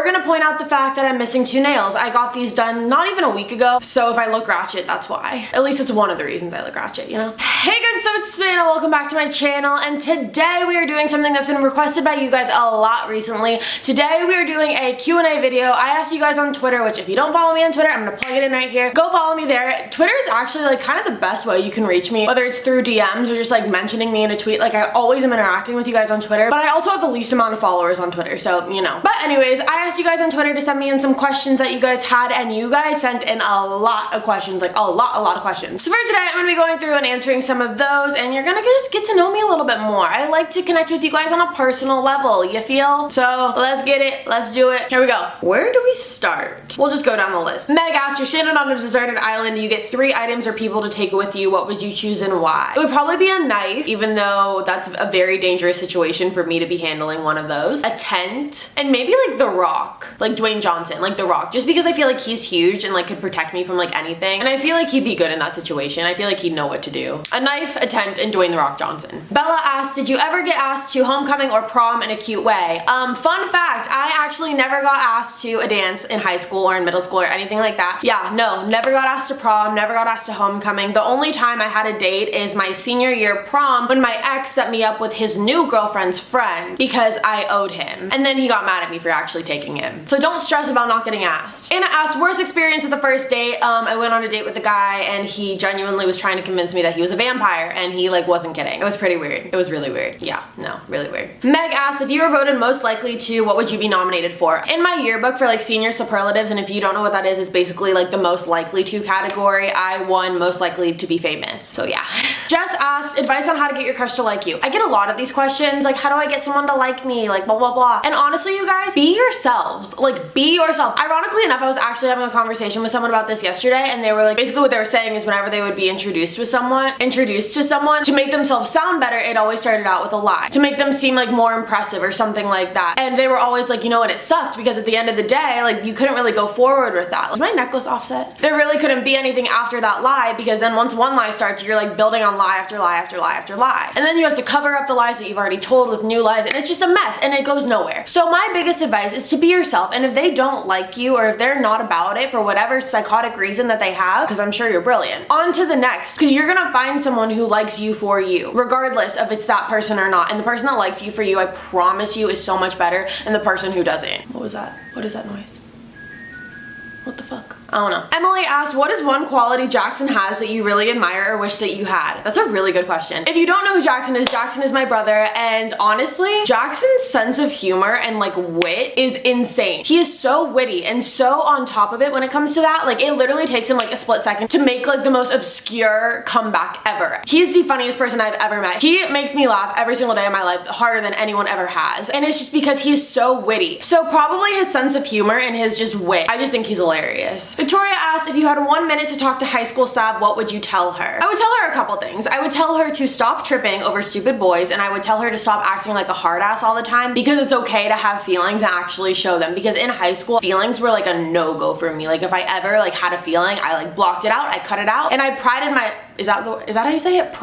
we're gonna point out the fact that I'm missing 2 nails. I got these done not even a week ago, so if I look ratchet, that's why. At least it's one of the reasons I look ratchet, you know? Hey guys, so it's Savannah, welcome back to my channel, and today we are doing something that's been requested by you guys a lot recently. Today we are doing a Q&A video. I asked you guys on Twitter, which if you don't follow me on Twitter, I'm gonna plug it in right here. Go follow me there. Twitter is actually like kind of the best way you can reach me, whether it's through DMs or just like mentioning me in a tweet. Like I always am interacting with you guys on Twitter, but I also have the least amount of followers on Twitter, so you know. But anyways, I asked you guys on Twitter to send me in some questions that you guys had, and you guys sent in a lot of questions, like a lot of questions. So for today, I'm gonna be going through and answering some of those, and you're gonna just get to know me a little bit more. I like to connect with you guys on a personal level, you feel? So let's get it, let's do it. Here we go. Where do we start? We'll just go down the list. Meg asked, you're stranded on a deserted island, you get 3 items or people to take with you, what would you choose and why? It would probably be a knife, even though that's a very dangerous situation for me to be handling one of those. A tent, and maybe like The Rock, like Dwayne Johnson, like The Rock, just because I feel like he's huge and like could protect me from like anything, and I feel like he'd be good in that situation. I feel like he'd know what to do. A knife, a tent, and Dwayne The Rock Johnson. Bella asked, did you ever get asked to homecoming or prom in a cute way? Fun fact, I actually never got asked to a dance in high school or in middle school or anything like that. Yeah, no, never got asked to prom, never got asked to homecoming. The only time I had a date is my senior year prom when my ex set me up with his new girlfriend's friend because I owed him. And then he got mad at me for actually taking him. So don't stress about not getting asked. Anna asked, worst experience with the first date. I went on a date with a guy and he genuinely was trying to convince me that he was a vampire, and he like wasn't kidding. It was pretty weird. It was really weird. Yeah, no, really weird. Meg asked, if you were voted most likely to, what would you be nominated for? In my yearbook for like senior superlatives, and if you don't know what that is, it's basically like the most likely to category. I won most likely to be famous. So yeah. Jess asked, advice on how to get your crush to like you. I get a lot of these questions, like how do I get someone to like me, like blah blah blah. And honestly, you guys, be yourselves. Like be yourself. Ironically enough, I was actually having a conversation with someone about this yesterday, and they were like, basically what they were saying is whenever they would be introduced to someone, to make themselves sound better, it always started out with a lie. To make them seem like more impressive or something like that. And they were always like, you know what, it sucked because at the end of the day, like you couldn't really go forward with that. Is my necklace offset? There really couldn't be anything after that lie, because then once one lie starts, you're like building on lie after lie after lie after lie. And then you have to cover up the lies that you've already told with new lies, and it's just a mess and it goes nowhere. So my biggest advice is to be yourself, and if they don't like you or if they're not about it for whatever psychotic reason that they have, because I'm sure you're brilliant, on to the next, because you're gonna find someone who likes you for you, regardless if it's that person or not. And the person that likes you for you, I promise you, is so much better than the person who doesn't. What was that? What is that noise? What the fuck? I don't know. Emily asked, what is one quality Jackson has that you really admire or wish that you had? That's a really good question. If you don't know who Jackson is my brother, and honestly, Jackson's sense of humor and like wit is insane. He is so witty and so on top of it when it comes to that. Like it literally takes him like a split second to make like the most obscure comeback ever. He's the funniest person I've ever met. He makes me laugh every single day of my life harder than anyone ever has. And it's just because he's so witty. So probably his sense of humor and his just wit. I just think he's hilarious. Victoria asked, if you had 1 minute to talk to high school Sav, what would you tell her? I would tell her a couple things. I would tell her to stop tripping over stupid boys, and I would tell her to stop acting like a hard ass all the time, because it's okay to have feelings and actually show them. Because in high school, feelings were like a no-go for me. Like if I ever like had a feeling, I like blocked it out, I cut it out, and I prided is that how you say it?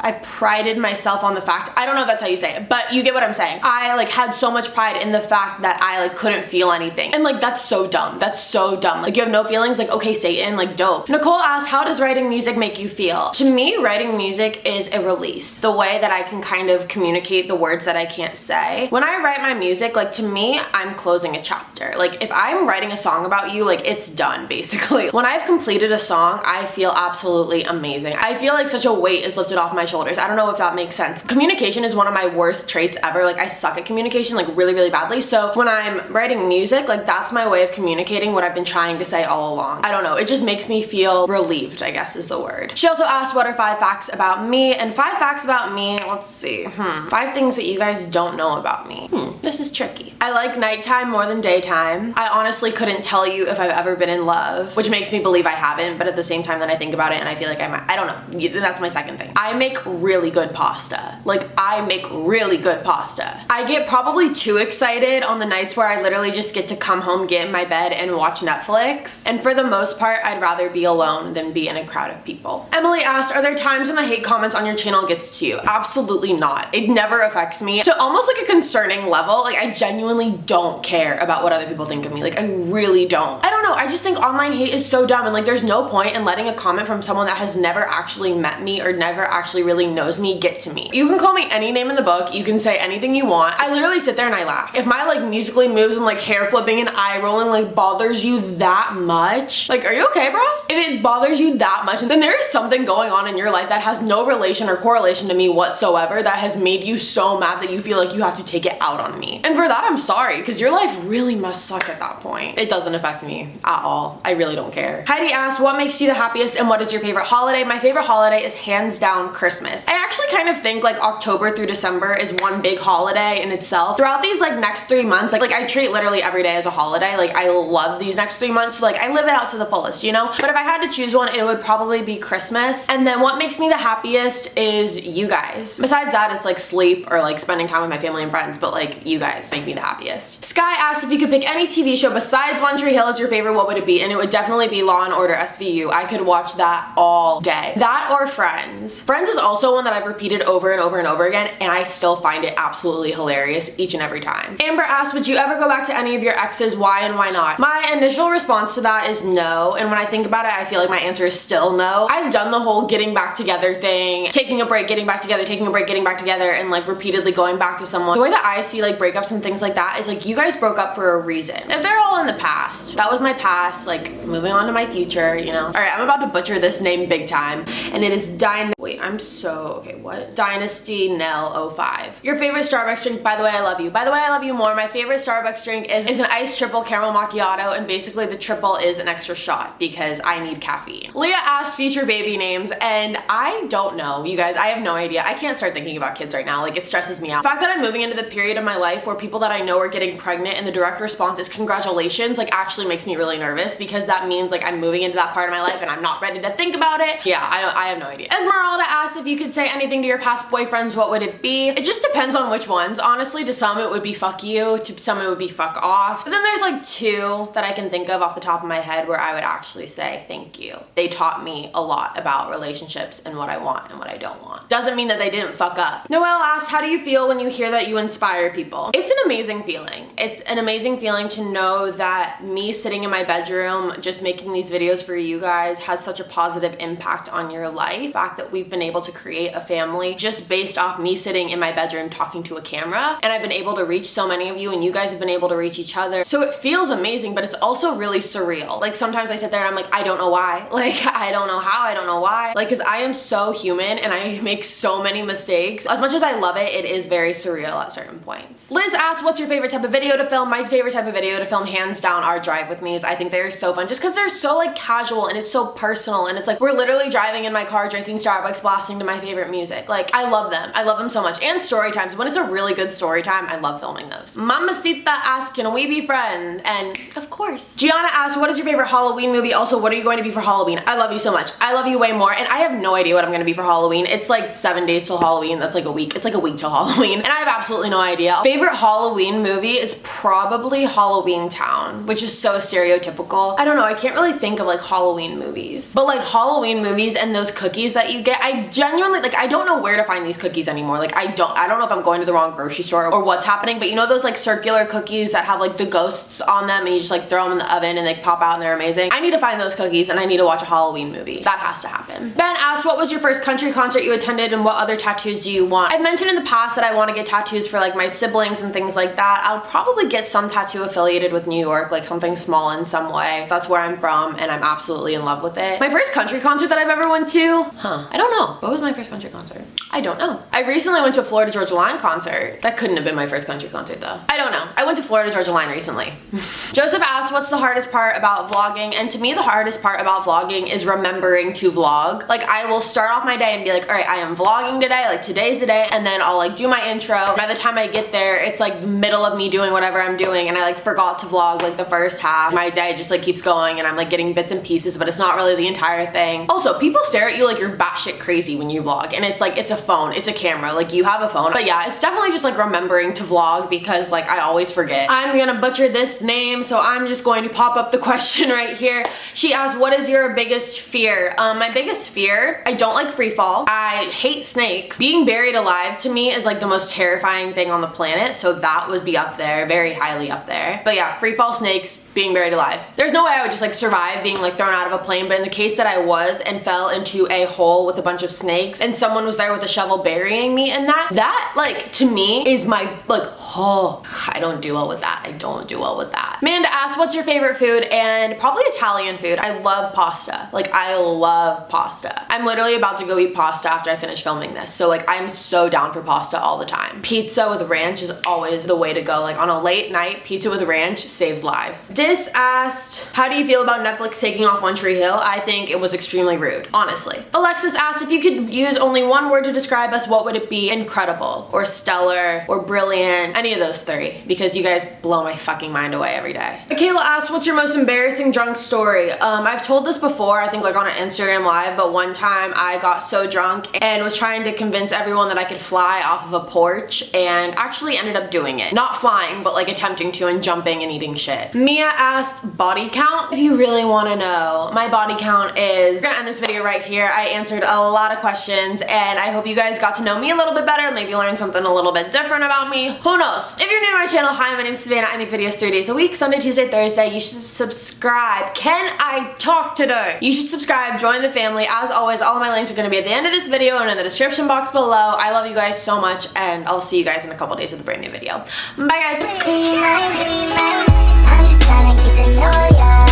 I prided myself on the fact, I don't know if that's how you say it, but you get what I'm saying. I like had so much pride in the fact that I like couldn't feel anything. And like that's so dumb. That's so dumb. Like you have no feelings, like okay Satan, like dope. Nicole asked, how does writing music make you feel? To me, writing music is a release. The way that I can kind of communicate the words that I can't say. When I write my music, like to me, I'm closing a chapter. Like if I'm writing a song about you, like it's done basically. When I've completed a song, I feel absolutely amazing. I feel like such a weight is lifted off my shoulders. I don't know if that makes sense. Communication is one of my worst traits ever. Like I suck at communication like really, really badly. So when I'm writing music, like that's my way of communicating what I've been trying to say all along. I don't know. It just makes me feel relieved, I guess is the word. She also asked, what are 5 facts about me? And 5 facts about me, let's see. 5 things that you guys don't know about me. This is tricky. I like nighttime more than daytime. I honestly couldn't tell you if I've ever been in love, which makes me believe I haven't, but at the same time then I think about it and I feel like I might. I don't don't know. That's my second thing. I make really good pasta. Like, I make really good pasta. I get probably too excited on the nights where I literally just get to come home, get in my bed, and watch Netflix. And for the most part, I'd rather be alone than be in a crowd of people. Emily asked, are there times when the hate comments on your channel gets to you? Absolutely not. It never affects me to almost like a concerning level. Like, I genuinely don't care about what other people think of me. Like, I really don't. I don't know. I just think online hate is so dumb, and like there's no point in letting a comment from someone that has never actually met me or never actually really knows me get to me. You can call me any name in the book. You can say anything you want. I literally sit there and I laugh. If my like musically moves and like hair flipping and eye rolling like bothers you that much, like, are you okay, bro? If it bothers you that much, then there is something going on in your life that has no relation or correlation to me whatsoever that has made you so mad that you feel like you have to take it out on me. And for that, I'm sorry, because your life really must suck at that point. It doesn't affect me at all. I really don't care. Heidi asked, what makes you the happiest and what is your favorite holiday? My favorite holiday is hands down Christmas. I actually kind of think like October through December is one big holiday in itself. Throughout these like next 3 months, like I treat literally every day as a holiday. Like, I love these next 3 months. Like, I live it out to the fullest, you know? But if I had to choose one, it would probably be Christmas. And then what makes me the happiest is you guys. Besides that, it's like sleep or like spending time with my family and friends, but like you guys make me the happiest. Sky asked, if you could pick any TV show besides One Tree Hill as your favorite, what would it be? And it would definitely be Law and Order SVU. I could watch that all day. That or Friends. Friends is also one that I've repeated over and over and over again, and I still find it absolutely hilarious each and every time. Amber asked, would you ever go back to any of your exes? Why and why not? My initial response to that is no, and when I think about it, I feel like my answer is still no. I've done the whole getting back together thing, taking a break, getting back together, taking a break, getting back together, and like repeatedly going back to someone. The way that I see like breakups and things like that is like, you guys broke up for a reason. And they're all in the past. That was my past, like moving on to my future, you know? All right, I'm about to butcher this name big time, and it is Dynasty Nell 05. Your favorite Starbucks drink? By the way, I love you. By the way, I love you more. My favorite Starbucks drink is an iced triple caramel macchiato, and basically the triple is an extra shot because I need caffeine. Leah asked future baby names, and I don't know, you guys. I have no idea. I can't start thinking about kids right now. Like, it stresses me out. The fact that I'm moving into the period of my life where people that I know are getting pregnant and the direct response is congratulations, like, actually makes me really nervous, because that means like I'm moving into that part of my life and I'm not ready to think about it. Yeah, I have no idea. Esmeralda asked, if you could say anything to your past boyfriends, what would it be? It just depends on which ones. Honestly, to some it would be fuck you, to some it would be fuck off. But then there's like 2 that I can think of off the top of my head where I would actually say thank you. They taught me a lot about relationships and what I want and what I don't want. Doesn't mean that they didn't fuck up. Noelle asked, how do you feel when you hear that you inspire people? It's an amazing feeling. It's an amazing feeling to know that me sitting in my bedroom just making these videos for you guys has such a positive impact on your life. The fact that we've been able to create a family just based off me sitting in my bedroom talking to a camera, and I've been able to reach so many of you, and you guys have been able to reach each other. So it feels amazing, but it's also really surreal. Like, sometimes I sit there and I'm like, I don't know why. Like, I don't know how, I don't know why. Like, cause I am so human and I make so many mistakes. As much as I love it, it is very surreal at certain points. Liz asked, what's your favorite type of video to film? My favorite type of video to film, hands down, are drive with me's. I think they're so fun just cause they're so like casual and it's so personal, and it's like we're literally driving in my car drinking Starbucks, blasting to my favorite music. Like, I love them. I love them so much. And story times. When it's a really good story time, I love filming those. Mamacita asked, can we be friends? And of course. Gianna asked, what is your favorite Halloween movie? Also, what are you going to be for Halloween? I love you so much. I love you way more. And I have no idea what I'm going to be for Halloween. It's like 7 days till Halloween. That's like a week. It's like a week till Halloween. And I have absolutely no idea. Favorite Halloween movie is probably Halloween Town, which is so stereotypical. I don't know. I can't really think of like Halloween movies. But like Halloween movies and those cookies that you get, I genuinely, like, I don't know where to find these cookies anymore. Like, I don't know if I'm going to the wrong grocery store or what's happening, but you know those like circular cookies that have like the ghosts on them and you just like throw them in the oven and they pop out and they're amazing? I need to find those cookies and I need to watch a Halloween movie. That has to happen. Ben asked, what was your first country concert you attended and what other tattoos do you want? I've mentioned in the past that I want to get tattoos for like my siblings and things like that. I'll probably get some tattoo affiliated with New York, like something small in some way. That's where I'm from and I'm absolutely in love with it. My first country concert that I've ever went to? I don't know. What was my first country concert? I don't know. I recently went to a Florida Georgia Line concert. That couldn't have been my first country concert though. I don't know. I went to Florida Georgia Line recently. Joseph asked, what's the hardest part about vlogging? And to me, the hardest part about vlogging is remembering to vlog. Like, I will start off my day and be like, all right, I am vlogging today, like today's the day, and then I'll like do my intro. By the time I get there, it's like middle of me doing whatever I'm doing and I like forgot to vlog vlog, like the first half, my day just like keeps going and I'm like getting bits and pieces, but it's not really the entire thing. Also, people stare at you like you're batshit crazy when you vlog, and it's like, it's a phone, it's a camera, like you have a phone. But yeah, it's definitely just like remembering to vlog because like I always forget. I'm gonna butcher this name, so I'm just going to pop up the question right here. She asked, what is your biggest fear? My biggest fear, I don't like free fall. I hate snakes. Being buried alive to me is like the most terrifying thing on the planet, so that would be up there, very highly up there. But yeah, free fall, snakes, being buried alive. There's no way I would just like survive being like thrown out of a plane, but in the case that I was and fell into a hole with a bunch of snakes and someone was there with a shovel burying me in that like to me is my like, oh, I don't do well with that. I don't do well with that. Amanda asked, what's your favorite food? And probably Italian food. I love pasta. Like I love pasta. I'm literally about to go eat pasta after I finish filming this. So like I'm so down for pasta all the time. Pizza with ranch is always the way to go. Like on a late night, pizza with ranch saves lives. Dis asked, how do you feel about Netflix taking off One Tree Hill? I think it was extremely rude, honestly. Alexis asked, if you could use only one word to describe us, what would it be? Incredible, or stellar, or brilliant, any of those three, because you guys blow my fucking mind away every day. Michaela asked, what's your most embarrassing drunk story? I've told this before, I think like on an Instagram live, but one time I got so drunk and was trying to convince everyone that I could fly off of a porch and actually ended up doing it. Not flying, but like attempting to and jumping and eating shit. Mia asked, body count? If you really want to know, my body count is, we're gonna end this video right here. I answered a lot of questions and I hope you guys got to know me a little bit better, maybe learn something a little bit different about me. Who knows? If you're new to my channel, hi, my name's Savannah. I make videos 3 days a week, Sunday, Tuesday, Thursday. You should subscribe. Can I talk today? You should subscribe, join the family. As always, all of my links are gonna be at the end of this video and in the description box below. I love you guys so much and I'll see you guys in a couple days with a brand new video. Bye guys. I'm just trying to get to know ya.